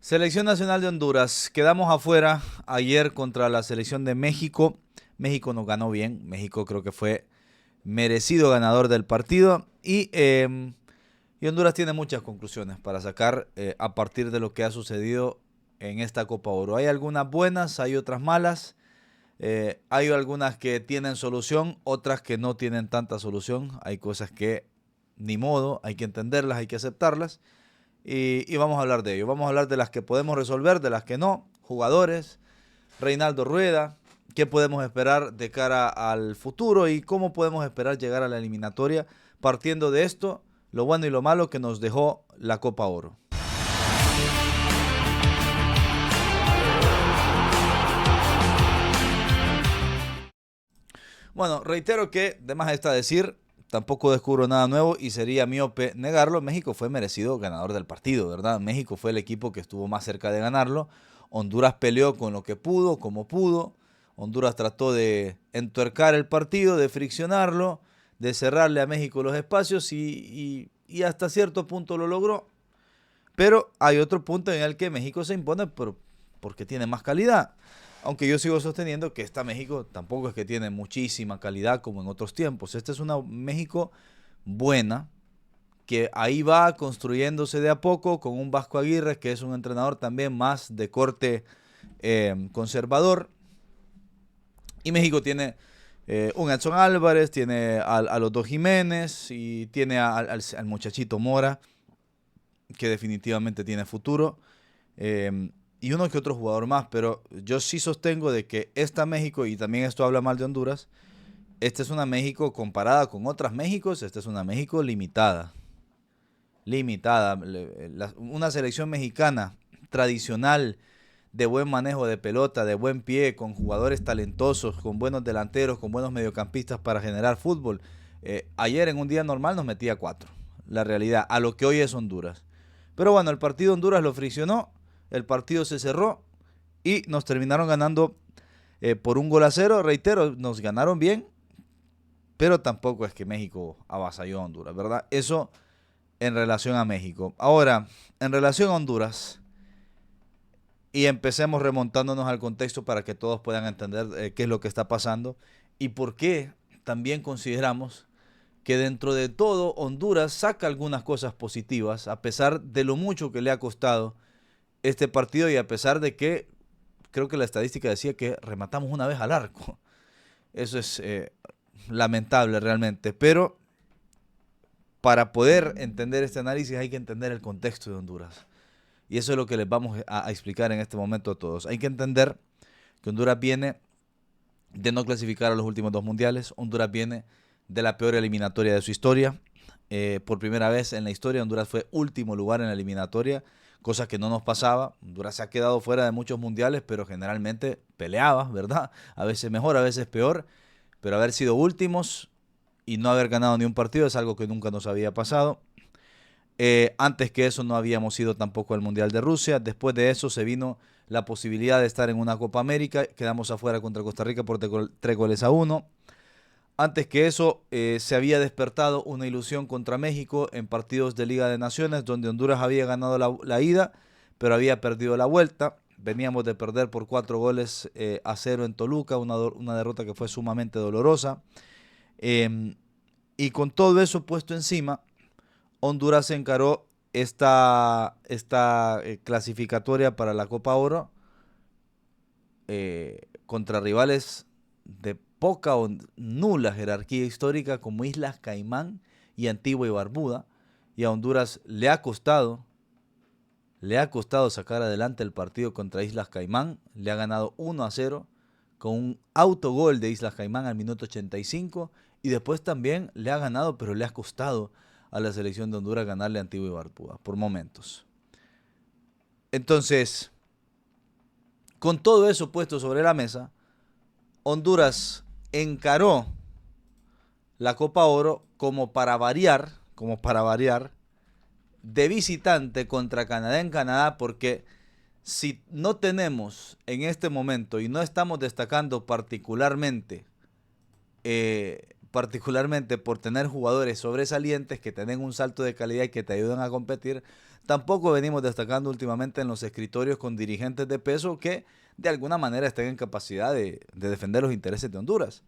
Selección Nacional de Honduras. Quedamos afuera ayer contra la selección de México. México nos ganó bien. México creo que fue merecido ganador del partido. Y Honduras tiene muchas conclusiones para sacar a partir de lo que ha sucedido en esta Copa Oro. Hay algunas buenas, hay otras malas. Hay algunas que tienen solución, otras que no tienen tanta solución. Hay cosas que ni modo, hay que entenderlas, hay que aceptarlas. Y vamos a hablar de ello. Vamos a hablar de las que podemos resolver, de las que no. Jugadores, Reinaldo Rueda, qué podemos esperar de cara al futuro y cómo podemos esperar llegar a la eliminatoria partiendo de esto, lo bueno y lo malo que nos dejó la Copa Oro. Bueno, reitero que, de más está decir, tampoco descubro nada nuevo y sería miope negarlo. México fue merecido ganador del partido, ¿verdad? México fue el equipo que estuvo más cerca de ganarlo. Honduras peleó con lo que pudo, como pudo. Honduras trató de entuercar el partido, de friccionarlo, de cerrarle a México los espacios y hasta cierto punto lo logró. Pero hay otro punto en el que México se impone porque tiene más calidad. Aunque yo sigo sosteniendo que esta México tampoco es que tiene muchísima calidad como en otros tiempos. Esta es una México buena, que ahí va construyéndose de a poco con un Vasco Aguirre, que es un entrenador también más de corte conservador. Y México tiene un Edson Álvarez, tiene a los dos Jiménez y tiene al muchachito Mora, que definitivamente tiene futuro. Y uno que otro jugador más, pero yo sí sostengo de que esta México, y también esto habla mal de Honduras, esta es una México comparada con otras Méxicos, esta es una México limitada. Limitada. Una selección mexicana tradicional, de buen manejo de pelota, de buen pie, con jugadores talentosos, con buenos delanteros, con buenos mediocampistas para generar fútbol. Ayer en un día normal nos metía 4, la realidad, a lo que hoy es Honduras. Pero bueno, el partido Honduras lo friccionó, el partido se cerró y nos terminaron ganando por 1-0. Reitero, nos ganaron bien, pero tampoco es que México avasalló a Honduras, ¿verdad? Eso en relación a México. Ahora, en relación a Honduras, y empecemos remontándonos al contexto para que todos puedan entender qué es lo que está pasando y por qué también consideramos que dentro de todo Honduras saca algunas cosas positivas, a pesar de lo mucho que le ha costado este partido y a pesar de que creo que la estadística decía que rematamos una vez al arco. Eso es lamentable realmente, pero para poder entender este análisis hay que entender el contexto de Honduras. Y eso es lo que les vamos a explicar en este momento a todos. Hay que entender que Honduras viene de no clasificar a los últimos 2 mundiales. Honduras viene de la peor eliminatoria de su historia. Por primera vez en la historia, Honduras fue último lugar en la eliminatoria, cosa que no nos pasaba. Honduras se ha quedado fuera de muchos mundiales, pero generalmente peleaba, ¿verdad? A veces mejor, a veces peor. Pero haber sido últimos y no haber ganado ni un partido es algo que nunca nos había pasado. Antes que eso no habíamos ido tampoco al Mundial de Rusia. Después de eso se vino la posibilidad de estar en una Copa América. Quedamos afuera contra Costa Rica por 3-1. Antes que eso se había despertado una ilusión contra México en partidos de Liga de Naciones, donde Honduras había ganado la ida, pero había perdido la vuelta. Veníamos de perder por 4-0 en Toluca, una derrota que fue sumamente dolorosa. Y con todo eso puesto encima, Honduras encaró esta clasificatoria para la Copa Oro contra rivales de poca o nula jerarquía histórica como Islas Caimán y Antigua y Barbuda. Y a Honduras le ha costado sacar adelante el partido contra Islas Caimán. Le ha ganado 1-0 con un autogol de Islas Caimán al minuto 85. Y después también le ha ganado, pero le ha costado a la selección de Honduras ganarle a Antigua y Barbuda por momentos. Entonces, con todo eso puesto sobre la mesa, Honduras encaró la Copa Oro como para variar, de visitante contra Canadá en Canadá, porque si no tenemos en este momento y no estamos destacando particularmente por tener jugadores sobresalientes que tienen un salto de calidad y que te ayudan a competir, tampoco venimos destacando últimamente en los escritorios con dirigentes de peso que de alguna manera estén en capacidad de defender los intereses de Honduras.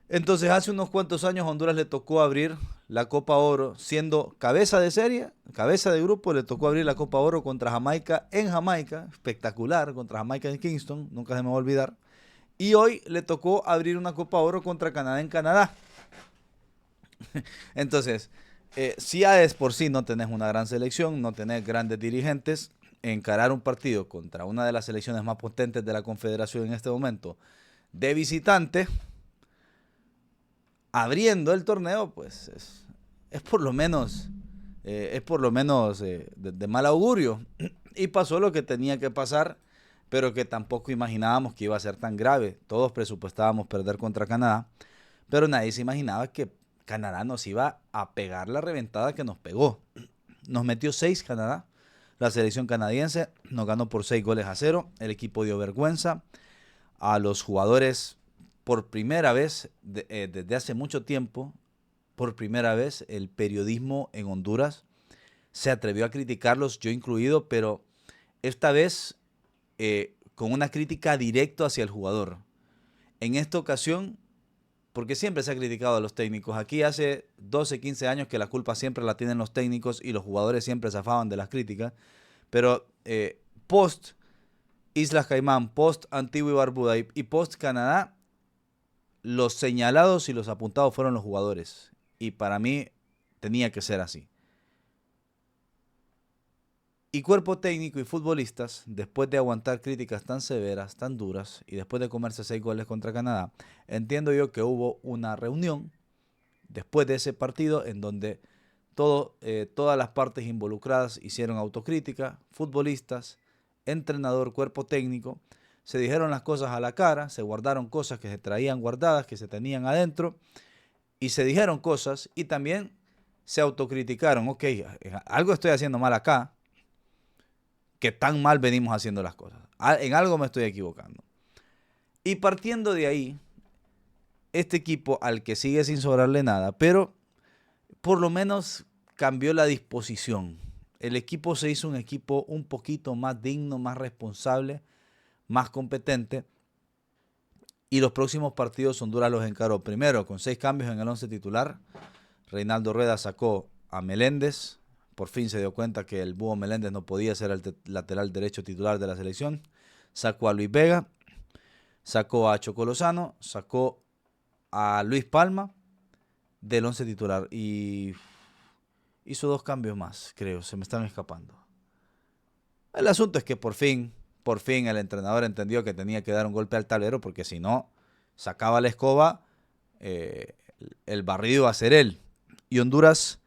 Entonces, hace unos cuantos años Honduras le tocó abrir la Copa Oro, siendo cabeza de serie, cabeza de grupo, le tocó abrir la Copa Oro contra Jamaica en Jamaica, espectacular, contra Jamaica en Kingston, nunca se me va a olvidar. Y hoy le tocó abrir una Copa Oro contra Canadá en Canadá. Entonces, si ya es por sí no tenés una gran selección, no tenés grandes dirigentes, encarar un partido contra una de las selecciones más potentes de la Confederación en este momento, de visitante, abriendo el torneo, pues es por lo menos, de mal augurio. Y pasó lo que tenía que pasar, pero que tampoco imaginábamos que iba a ser tan grave. Todos presupuestábamos perder contra Canadá, pero nadie se imaginaba que Canadá nos iba a pegar la reventada que nos pegó. Nos metió 6 Canadá. La selección canadiense nos ganó por 6-0. El equipo dio vergüenza. A los jugadores, por primera vez, desde hace mucho tiempo, por primera vez, el periodismo en Honduras se atrevió a criticarlos, yo incluido, pero esta vez con una crítica directa hacia el jugador. En esta ocasión, porque siempre se ha criticado a los técnicos. Aquí hace 12, 15 años que la culpa siempre la tienen los técnicos y los jugadores siempre zafaban de las críticas. Pero post Islas Caimán, post Antigua y Barbuda y post Canadá, los señalados y los apuntados fueron los jugadores. Y para mí tenía que ser así. Y cuerpo técnico y futbolistas, después de aguantar críticas tan severas, tan duras, y después de comerse 6 goles contra Canadá, entiendo yo que hubo una reunión después de ese partido en donde todas las partes involucradas hicieron autocrítica, futbolistas, entrenador, cuerpo técnico, se dijeron las cosas a la cara, se guardaron cosas que se traían guardadas, que se tenían adentro, y se dijeron cosas y también se autocriticaron. Ok, algo estoy haciendo mal acá, que tan mal venimos haciendo las cosas. En algo me estoy equivocando. Y partiendo de ahí, este equipo al que sigue sin sobrarle nada, pero por lo menos cambió la disposición. El equipo se hizo un equipo un poquito más digno, más responsable, más competente. Y los próximos partidos Honduras los encaró primero con 6 cambios en el 11 titular. Reinaldo Rueda sacó a Meléndez. Por fin se dio cuenta que el Búho Meléndez no podía ser el lateral derecho titular de la selección. Sacó a Luis Vega, sacó a Choco Lozano, sacó a Luis Palma del 11 titular y hizo 2 cambios más, creo, se me están escapando. El asunto es que por fin el entrenador entendió que tenía que dar un golpe al tablero porque si no, sacaba la escoba, el barrido iba a ser él. Y Honduras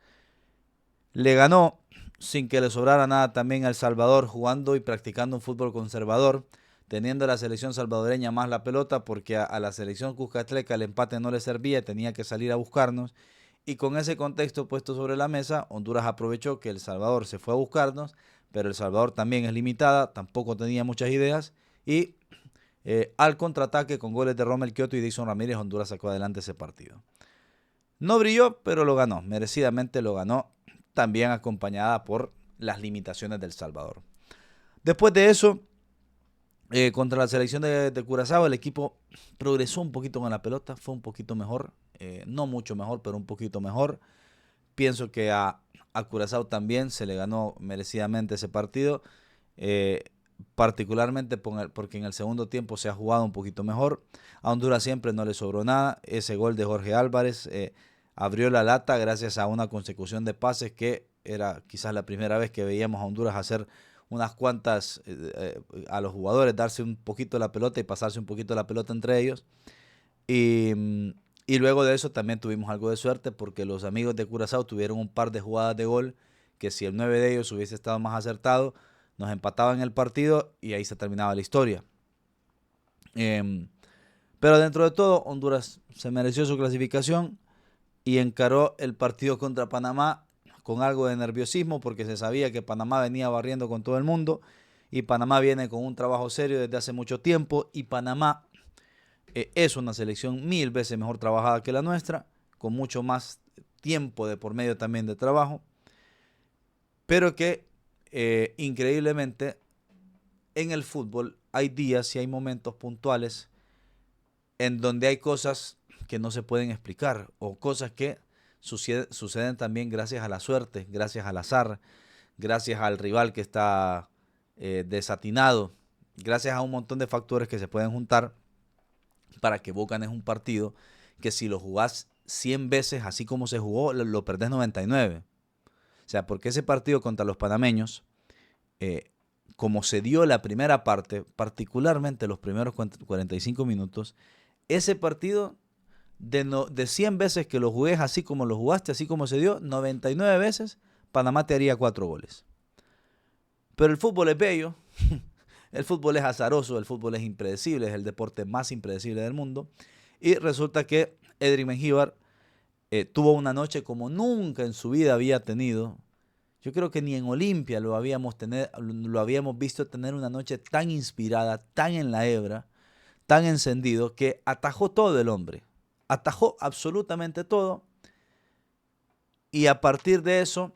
le ganó sin que le sobrara nada también a El Salvador, jugando y practicando un fútbol conservador, teniendo la selección salvadoreña más la pelota porque a la selección cuscatleca el empate no le servía, tenía que salir a buscarnos. Y con ese contexto puesto sobre la mesa, Honduras aprovechó que El Salvador se fue a buscarnos, pero El Salvador también es limitada, tampoco tenía muchas ideas y al contraataque con goles de Rommel Kioto y Dixon Ramírez, Honduras sacó adelante ese partido. No brilló, pero lo ganó, merecidamente lo ganó, también acompañada por las limitaciones del Salvador. Después de eso, contra la selección de Curazao, el equipo progresó un poquito con la pelota, fue un poquito mejor, no mucho mejor, pero un poquito mejor. Pienso que a Curazao también se le ganó merecidamente ese partido, particularmente porque en el segundo tiempo se ha jugado un poquito mejor. A Honduras siempre no le sobró nada. Ese gol de Jorge Álvarez abrió la lata gracias a una consecución de pases que era quizás la primera vez que veíamos a Honduras hacer unas cuantas a los jugadores, darse un poquito la pelota y pasarse un poquito la pelota entre ellos. Y luego de eso también tuvimos algo de suerte porque los amigos de Curazao tuvieron un par de jugadas de gol que si el 9 de ellos hubiese estado más acertado, nos empataban el partido y ahí se terminaba la historia. Pero dentro de todo, Honduras se mereció su clasificación y encaró el partido contra Panamá con algo de nerviosismo porque se sabía que Panamá venía barriendo con todo el mundo y Panamá viene con un trabajo serio desde hace mucho tiempo y Panamá es una selección 1000 veces mejor trabajada que la nuestra, con mucho más tiempo de por medio también de trabajo. pero que increíblemente en el fútbol hay días y hay momentos puntuales en donde hay cosas que no se pueden explicar o cosas que suceden también gracias a la suerte, gracias al azar, gracias al rival que está desatinado, gracias a un montón de factores que se pueden juntar para que vos ganes un partido que si lo jugás 100 veces así como se jugó, lo perdés 99. O sea, porque ese partido contra los panameños, como se dio la primera parte, particularmente los primeros 45 minutos, ese partido de 100 veces que lo jugués así como lo jugaste, así como se dio, 99 veces Panamá te haría 4 goles. Pero el fútbol es bello, el fútbol es azaroso, el fútbol es impredecible, es el deporte más impredecible del mundo. Y resulta que Edric Mengíbar tuvo una noche como nunca en su vida había tenido. Yo creo que ni en Olimpia lo habíamos visto tener una noche tan inspirada, tan en la hebra, tan encendido, que atajó todo el hombre. Atajó absolutamente todo. Y a partir de eso,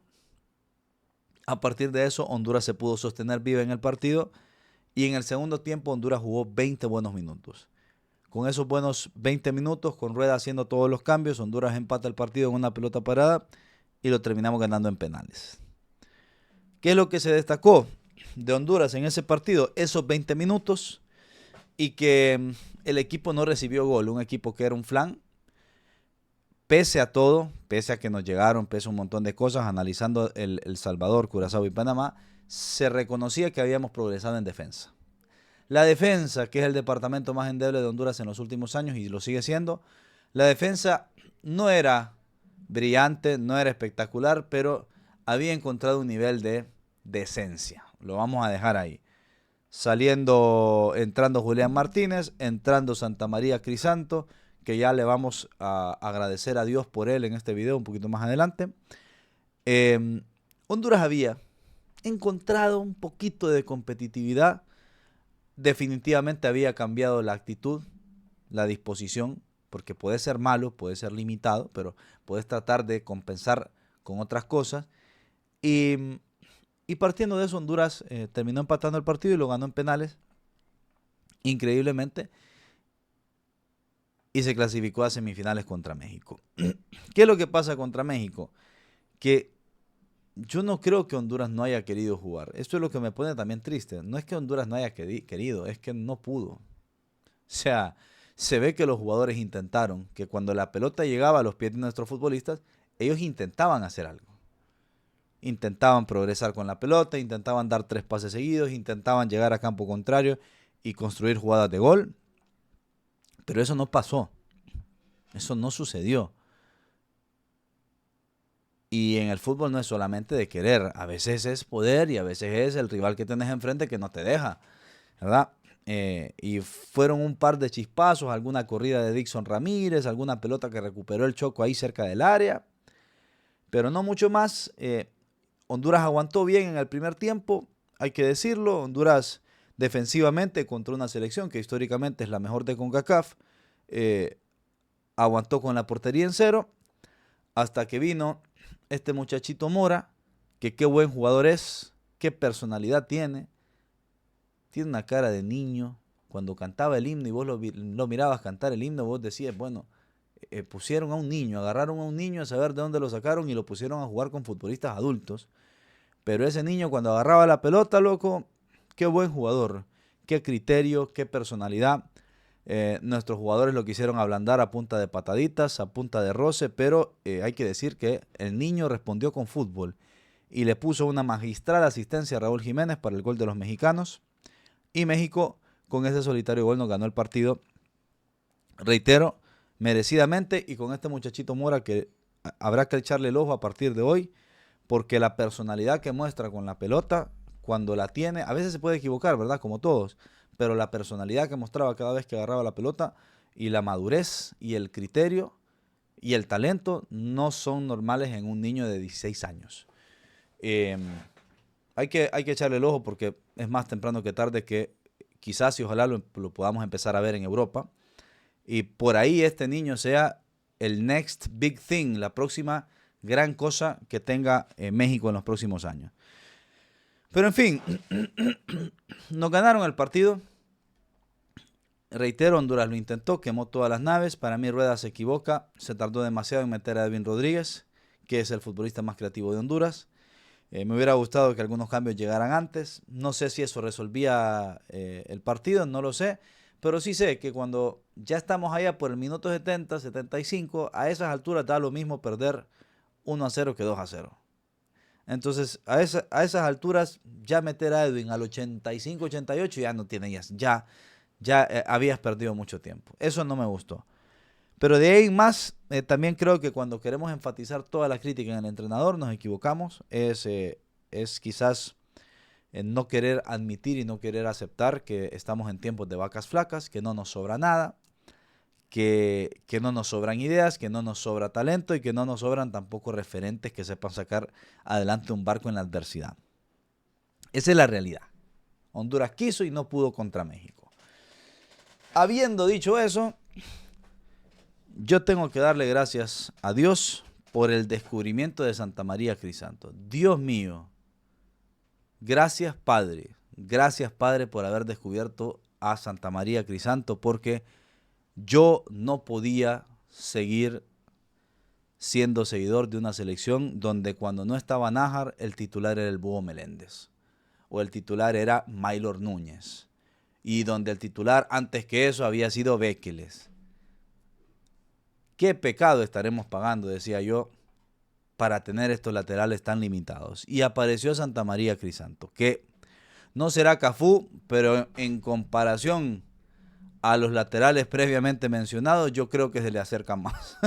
Honduras se pudo sostener viva en el partido. Y en el segundo tiempo Honduras jugó 20 buenos minutos. Con esos buenos 20 minutos, con Rueda haciendo todos los cambios, Honduras empata el partido en una pelota parada y lo terminamos ganando en penales. ¿Qué es lo que se destacó de Honduras en ese partido? Esos 20 minutos y que el equipo no recibió gol. Un equipo que era un flan. Pese a todo, pese a que nos llegaron, pese a un montón de cosas, analizando El Salvador, Curazao y Panamá, se reconocía que habíamos progresado en defensa. La defensa, que es el departamento más endeble de Honduras en los últimos años y lo sigue siendo, la defensa no era brillante, no era espectacular, pero había encontrado un nivel de decencia. Lo vamos a dejar ahí. Entrando Julián Martínez, entrando Santa María Crisanto, que ya le vamos a agradecer a Dios por él en este video un poquito más adelante. Honduras había encontrado un poquito de competitividad. Definitivamente había cambiado la actitud, la disposición, porque puede ser malo, puede ser limitado, pero puedes tratar de compensar con otras cosas. Y partiendo de eso, Honduras terminó empatando el partido y lo ganó en penales, increíblemente, y se clasificó a semifinales contra México. ¿Qué es lo que pasa contra México? Que yo no creo que Honduras no haya querido jugar. Esto es lo que me pone también triste. No es que Honduras no haya querido, es que no pudo. O sea, se ve que los jugadores intentaron, que cuando la pelota llegaba a los pies de nuestros futbolistas, ellos intentaban hacer algo. Intentaban progresar con la pelota, intentaban dar 3 pases seguidos, intentaban llegar a campo contrario y construir jugadas de gol. Pero eso no pasó. Eso no sucedió. Y en el fútbol no es solamente de querer, a veces es poder y a veces es el rival que tenés enfrente que no te deja, ¿verdad? Y fueron un par de chispazos, alguna corrida de Dixon Ramírez, alguna pelota que recuperó el Choco ahí cerca del área, pero no mucho más. Honduras aguantó bien en el primer tiempo, hay que decirlo. Honduras defensivamente contra una selección que históricamente es la mejor de CONCACAF, aguantó con la portería en cero hasta que vino este muchachito Mora, que qué buen jugador es, qué personalidad tiene una cara de niño. Cuando cantaba el himno y vos lo mirabas cantar el himno, vos decías, bueno, pusieron a un niño, agarraron a un niño a saber de dónde lo sacaron y lo pusieron a jugar con futbolistas adultos. Pero ese niño cuando agarraba la pelota, loco, qué buen jugador, qué criterio, qué personalidad. Nuestros jugadores lo quisieron ablandar a punta de pataditas, a punta de roce, pero hay que decir que el niño respondió con fútbol y le puso una magistral asistencia a Raúl Jiménez para el gol de los mexicanos. Y México, con ese solitario gol, nos ganó el partido, reitero, merecidamente, y con este muchachito Mora que habrá que echarle el ojo a partir de hoy, porque la personalidad que muestra con la pelota, cuando la tiene, a veces se puede equivocar, ¿verdad? Como todos, pero la personalidad que mostraba cada vez que agarraba la pelota y la madurez y el criterio y el talento no son normales en un niño de 16 años. Hay que echarle el ojo porque es más temprano que tarde que quizás y ojalá lo podamos empezar a ver en Europa. Y por ahí este niño sea el next big thing, la próxima gran cosa que tenga México en los próximos años. Pero en fin, nos ganaron el partido. Reitero, Honduras lo intentó, quemó todas las naves. Para mí Rueda se equivoca, se tardó demasiado en meter a Edwin Rodríguez, que es el futbolista más creativo de Honduras. Me hubiera gustado que algunos cambios llegaran antes. No sé si eso resolvía el partido, no lo sé. Pero sí sé que cuando ya estamos allá por el minuto 70, 75, a esas alturas da lo mismo perder 1-0 que 2-0. Entonces, a esas alturas, ya meter a Edwin al 85, 88 ya no tiene, ya habías perdido mucho tiempo. Eso no me gustó. Pero de ahí en más, también creo que cuando queremos enfatizar toda la crítica en el entrenador, nos equivocamos. Es quizás no querer admitir y no querer aceptar que estamos en tiempos de vacas flacas, que no nos sobra nada, que no nos sobran ideas, que no nos sobra talento y que no nos sobran tampoco referentes que sepan sacar adelante un barco en la adversidad. Esa es la realidad. Honduras quiso y no pudo contra México. Habiendo dicho eso, yo tengo que darle gracias a Dios por el descubrimiento de Santa María Crisanto. Dios mío, gracias Padre por haber descubierto a Santa María Crisanto, porque yo no podía seguir siendo seguidor de una selección donde cuando no estaba Nájar, el titular era el Búho Meléndez o el titular era Maylor Núñez y donde el titular antes que eso había sido Béqueles. ¿Qué pecado estaremos pagando, decía yo, para tener estos laterales tan limitados? Y apareció Santa María Crisanto, que no será Cafú, pero en comparación a los laterales previamente mencionados, yo creo que se le acerca más.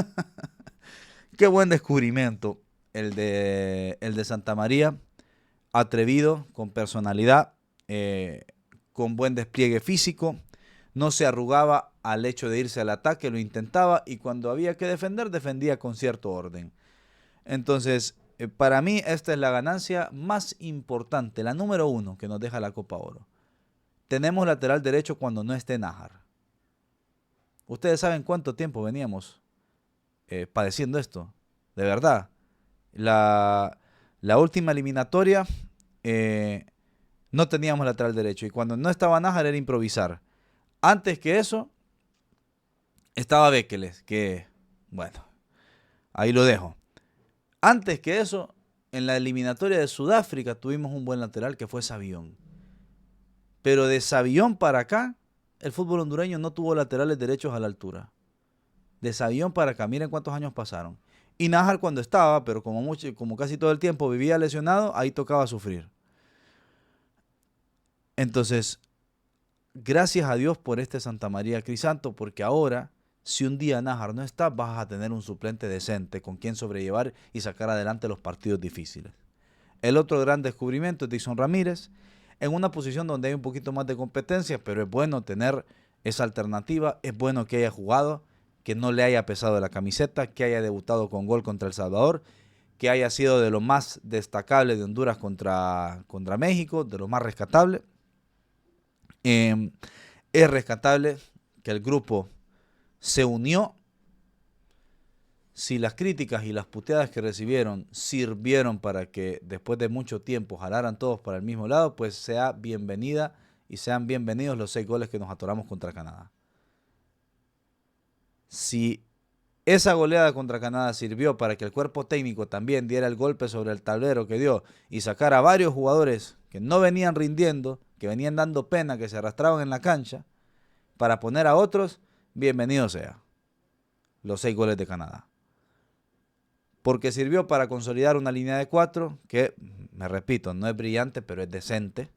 Qué buen descubrimiento el de Santa María. Atrevido, con personalidad, con buen despliegue físico. No se arrugaba al hecho de irse al ataque, lo intentaba y cuando había que defender, defendía con cierto orden. Entonces, para mí esta es la ganancia más importante, la número 1 que nos deja la Copa Oro. Tenemos lateral derecho cuando no esté Nájar. Ustedes saben cuánto tiempo veníamos padeciendo esto. De verdad. La última eliminatoria no teníamos lateral derecho. Y cuando no estaba Nájar era improvisar. Antes que eso, estaba Béqueles, que, bueno, ahí lo dejo. Antes que eso, en la eliminatoria de Sudáfrica tuvimos un buen lateral que fue Savión. Pero de Savión para acá, el fútbol hondureño no tuvo laterales derechos a la altura. De Savión para acá, miren cuántos años pasaron. Y Nájar cuando estaba, pero como casi todo el tiempo vivía lesionado, ahí tocaba sufrir. Entonces, gracias a Dios por este Santa María Crisanto, porque ahora, si un día Nájar no está, vas a tener un suplente decente con quien sobrellevar y sacar adelante los partidos difíciles. El otro gran descubrimiento es Dixon Ramírez, en una posición donde hay un poquito más de competencia, pero es bueno tener esa alternativa, es bueno que haya jugado, que no le haya pesado la camiseta, que haya debutado con gol contra El Salvador, que haya sido de lo más destacable de Honduras contra México, de lo más rescatable. Es rescatable que el grupo se unió. Si las críticas y las puteadas que recibieron sirvieron para que después de mucho tiempo jalaran todos para el mismo lado, pues sea bienvenida y sean bienvenidos los 6 goles que nos atoramos contra Canadá. Si esa goleada contra Canadá sirvió para que el cuerpo técnico también diera el golpe sobre el tablero que dio y sacara a varios jugadores que no venían rindiendo, que venían dando pena, que se arrastraban en la cancha, para poner a otros, bienvenido sea los 6 goles de Canadá. Porque sirvió para consolidar una línea de 4 que, me repito, no es brillante, pero es decente.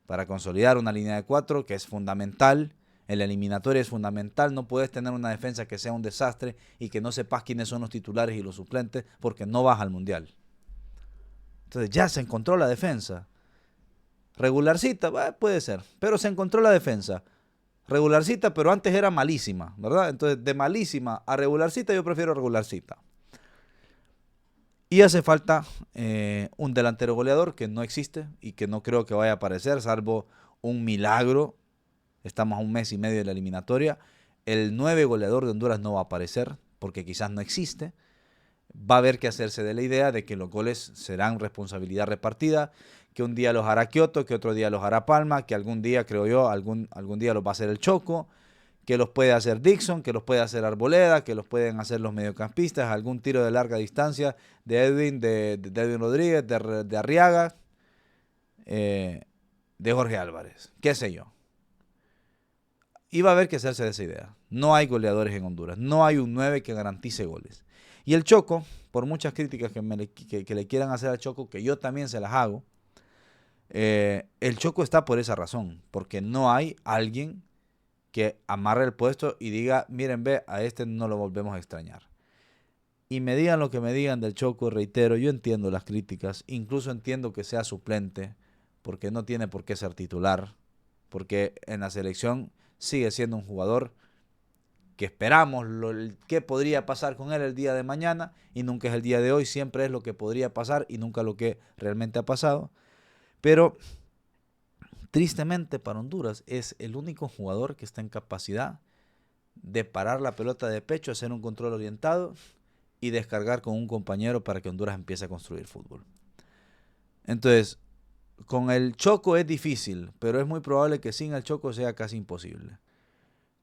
Para consolidar una línea de 4 que es fundamental. En la eliminatoria es fundamental. No puedes tener una defensa que sea un desastre y que no sepas quiénes son los titulares y los suplentes porque no vas al Mundial. Entonces ya se encontró la defensa. Regularcita, puede ser, pero se encontró la defensa. Regularcita, pero antes era malísima, ¿verdad? Entonces de malísima a regularcita yo prefiero regularcita. Y hace falta un delantero goleador que no existe y que no creo que vaya a aparecer, salvo un milagro. Estamos a un mes y medio de la eliminatoria. El 9 goleador de Honduras no va a aparecer porque quizás no existe. Va a haber que hacerse de la idea de que los goles serán responsabilidad repartida, que un día los hará Kioto, que otro día los hará Palma, que algún día, creo yo, algún día los va a hacer el Choco, que los puede hacer Dixon, que los puede hacer Arboleda, que los pueden hacer los mediocampistas, algún tiro de larga distancia de Edwin, de Edwin Rodríguez, de Arriaga, de Jorge Álvarez, qué sé yo. Y va a haber que hacerse de esa idea. No hay goleadores en Honduras, no hay un 9 que garantice goles. Y el Choco, por muchas críticas que le quieran hacer al Choco, que yo también se las hago, el Choco está por esa razón, porque no hay alguien que amarre el puesto y diga, miren, ve, a este no lo volvemos a extrañar. Y me digan lo que me digan del Choco, reitero, yo entiendo las críticas, incluso entiendo que sea suplente, porque no tiene por qué ser titular, porque en la selección sigue siendo un jugador que esperamos qué podría pasar con él el día de mañana, y nunca es el día de hoy, siempre es lo que podría pasar y nunca lo que realmente ha pasado. Pero tristemente para Honduras es el único jugador que está en capacidad de parar la pelota de pecho, hacer un control orientado y descargar con un compañero para que Honduras empiece a construir fútbol. Entonces, con el Choco es difícil, pero es muy probable que sin el Choco sea casi imposible.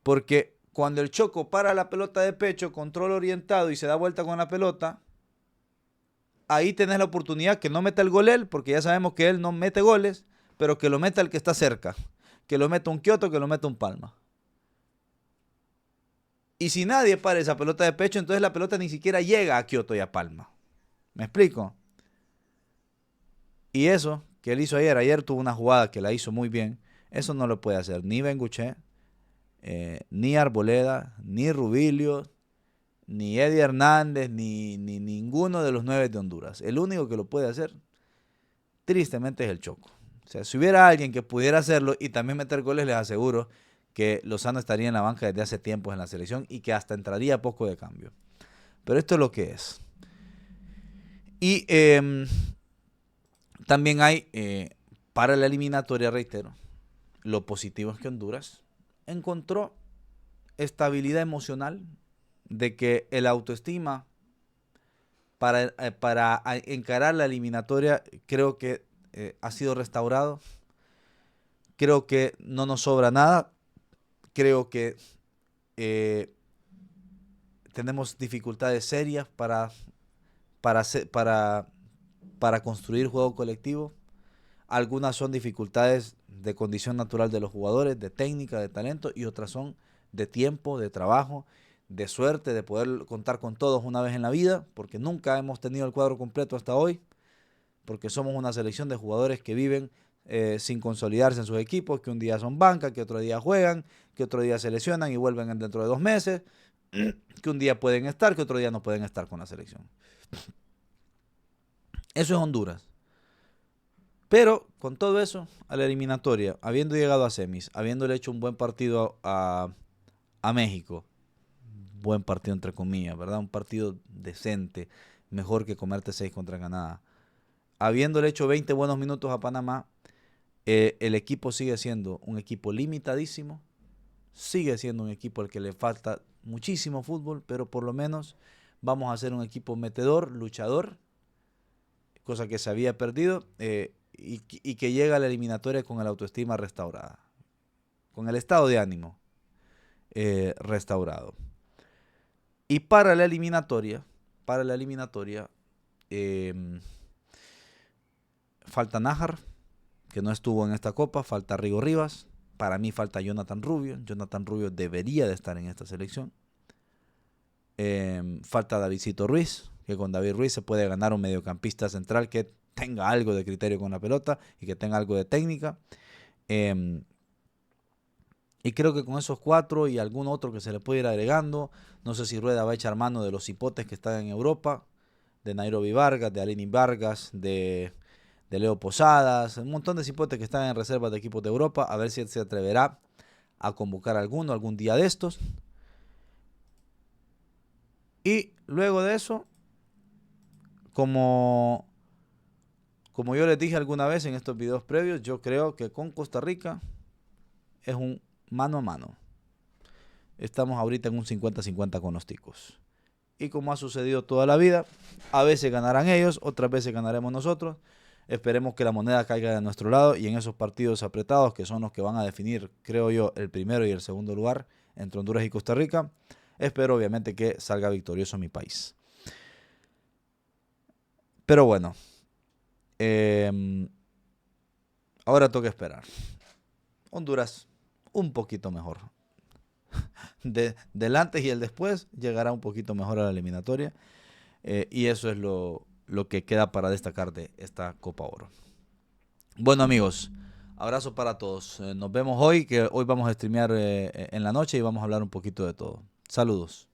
Porque cuando el Choco para la pelota de pecho, control orientado y se da vuelta con la pelota, ahí tenés la oportunidad que no meta el gol él, porque ya sabemos que él no mete goles, pero que lo meta el que está cerca, que lo meta un Kioto, que lo meta un Palma. Y si nadie para esa pelota de pecho, entonces la pelota ni siquiera llega a Kioto y a Palma. ¿Me explico? Y eso que él hizo ayer tuvo una jugada que la hizo muy bien, eso no lo puede hacer ni Bengoechea, ni Arboleda, ni Rubilio, ni Eddie Hernández, ni ninguno de los 9 de Honduras. El único que lo puede hacer, tristemente, es el Choco. O sea, si hubiera alguien que pudiera hacerlo y también meter goles, les aseguro que Lozano estaría en la banca desde hace tiempo en la selección y que hasta entraría poco de cambio. Pero esto es lo que es. Y también hay, para la eliminatoria, reitero, lo positivo es que Honduras encontró estabilidad emocional, de que el autoestima para encarar la eliminatoria creo que ha sido restaurado. Creo que no nos sobra nada. Creo que tenemos dificultades serias para construir juego colectivo. Algunas son dificultades de condición natural de los jugadores, de técnica, de talento, y otras son de tiempo, de trabajo, de suerte, de poder contar con todos una vez en la vida, porque nunca hemos tenido el cuadro completo hasta hoy, porque somos una selección de jugadores que viven sin consolidarse en sus equipos, que un día son banca, que otro día juegan, que otro día se lesionan y vuelven dentro de 2 meses, que un día pueden estar, que otro día no pueden estar con la selección. Eso es Honduras. Pero con todo eso, a la eliminatoria, habiendo llegado a semis, habiéndole hecho un buen partido a México, buen partido entre comillas, ¿verdad? Un partido decente, mejor que comerte 6 contra Canadá. Habiéndole hecho 20 buenos minutos a Panamá, el equipo sigue siendo un equipo limitadísimo, sigue siendo un equipo al que le falta muchísimo fútbol, pero por lo menos vamos a ser un equipo metedor, luchador, cosa que se había perdido, y que llega a la eliminatoria con la autoestima restaurada, con el estado de ánimo restaurado. Y para la eliminatoria, falta Nájar, que no estuvo en esta copa, falta Rigo Rivas, para mí falta Jonathan Rubio. Jonathan Rubio debería de estar en esta selección. Falta Davidcito Ruiz, que con David Ruiz se puede ganar un mediocampista central que tenga algo de criterio con la pelota y que tenga algo de técnica. Y creo que con esos 4 y algún otro que se le puede ir agregando, no sé si Rueda va a echar mano de los hipotes que están en Europa, de Nairobi Vargas, de Alini Vargas, de Leo Posadas, un montón de cipotes que están en reservas de equipos de Europa, a ver si se atreverá a convocar a alguno algún día de estos. Y luego de eso, como yo les dije alguna vez en estos videos previos, yo creo que con Costa Rica es un mano a mano. Estamos ahorita en un 50-50 con los ticos. Y como ha sucedido toda la vida, a veces ganarán ellos, otras veces ganaremos nosotros. Esperemos que la moneda caiga de nuestro lado y en esos partidos apretados, que son los que van a definir, creo yo, el primero y el segundo lugar entre Honduras y Costa Rica, espero obviamente que salga victorioso mi país. Pero bueno, ahora toca esperar. Honduras un poquito mejor. Del antes y el después llegará un poquito mejor a la eliminatoria. Y eso es lo que queda para destacar de esta Copa Oro. Bueno, amigos, abrazo para todos. Nos vemos hoy, que hoy vamos a streamear en la noche y vamos a hablar un poquito de todo. Saludos.